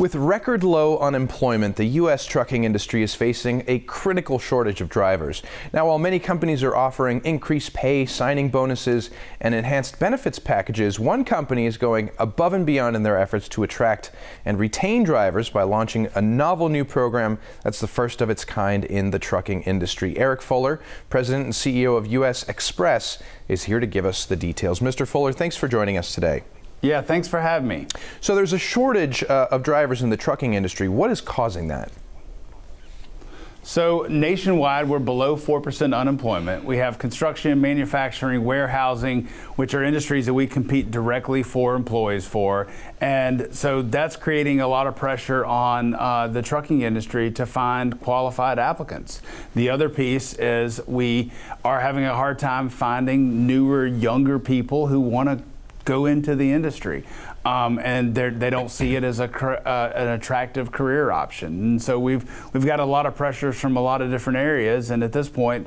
With record low unemployment, the U.S. trucking industry is facing a critical shortage of drivers. Now, while many companies are offering increased pay, signing bonuses, and enhanced benefits packages, one company is going above and beyond in their efforts to attract and retain drivers by launching a novel new program that's the first of its kind in the trucking industry. Eric Fuller, President and CEO of U.S. Xpress, is here to give us the details. Mr. Fuller, thanks for joining us today. Yeah, thanks for having me. So there's a shortage of drivers in the trucking industry. What is causing that? So nationwide, we're below 4% unemployment. We have construction, manufacturing, warehousing, which are industries that we compete directly for employees for. And so that's creating a lot of pressure on the trucking industry to find qualified applicants. The other piece is we are having a hard time finding newer, younger people who want to go into the industry, and they don't see it as an attractive career option. And so we've got a lot of pressures from a lot of different areas, and at this point,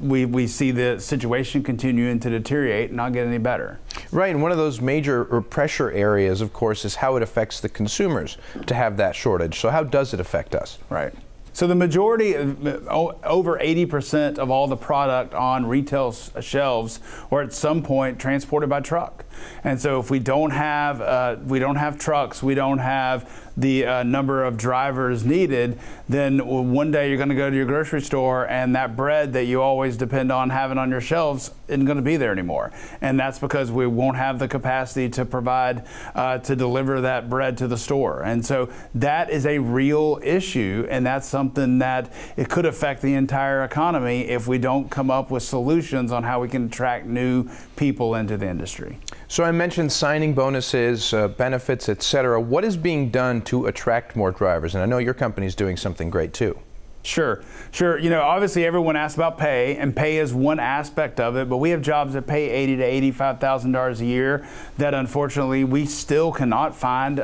we see the situation continuing to deteriorate and not get any better. Right, and one of those major pressure areas, of course, is how it affects the consumers to have that shortage. So how does it affect us? Right. So the majority, over 80% of all the product on retail shelves are at some point transported by truck. And so if we don't have trucks, we don't have the number of drivers needed, then one day you're going to go to your grocery store and that bread that you always depend on having on your shelves isn't going to be there anymore. And that's because we won't have the capacity to provide, to deliver that bread to the store. And so that is a real issue, and that's something that it could affect the entire economy if we don't come up with solutions on how we can attract new people into the industry. So I mentioned signing bonuses, benefits, etc. What is being done to attract more drivers? And I know your company is doing something great too. Sure. You know, obviously everyone asks about pay, and pay is one aspect of it, but we have jobs that pay $80,000 to $85,000 a year that unfortunately we still cannot find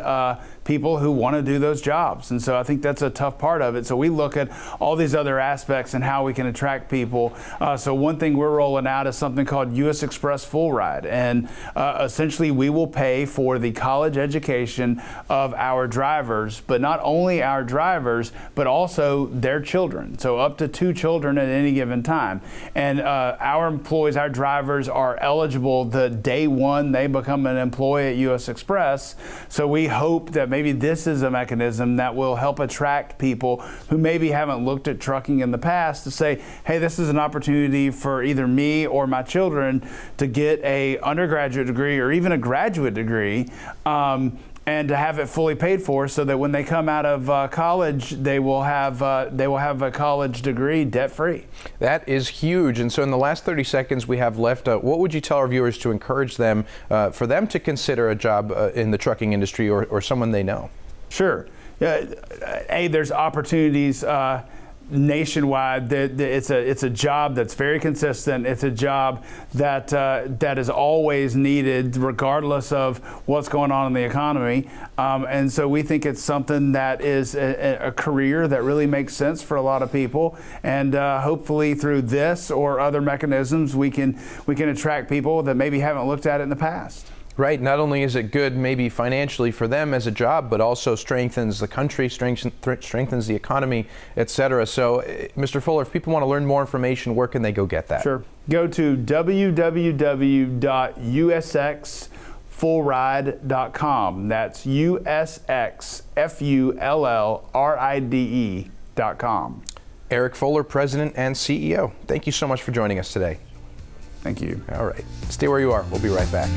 people who want to do those jobs. And so I think that's a tough part of it. So we look at all these other aspects and how we can attract people. So one thing we're rolling out is something called U.S. Xpress Full Ride. And essentially we will pay for the college education of our drivers, but not only our drivers, but also their children. So up to 2 children at any given time. And our employees, our drivers, are eligible the day one they become an employee at U.S. Xpress. So we hope that maybe this is a mechanism that will help attract people who maybe haven't looked at trucking in the past to say, hey, this is an opportunity for either me or my children to get a undergraduate degree or even a graduate degree, and to have it fully paid for, so that when they come out of college, they will have a college degree debt-free. That is huge. And so in the last 30 seconds we have left, what would you tell our viewers to encourage them, for them to consider a job in the trucking industry or someone they know? Sure. There's opportunities nationwide. It's a job that's very consistent. It's a job that that is always needed, regardless of what's going on in the economy. And so we think it's something that is a career that really makes sense for a lot of people. And hopefully through this or other mechanisms, we can attract people that maybe haven't looked at it in the past. Right. Not only is it good maybe financially for them as a job, but also strengthens the country, strengthens the economy, etc. So, Mr. Fuller, if people want to learn more information, where can they go get that? Sure. Go to www.usxfullride.com. That's USXFULLRIDE.com. Eric Fuller, President and CEO. Thank you so much for joining us today. Thank you. All right. Stay where you are. We'll be right back.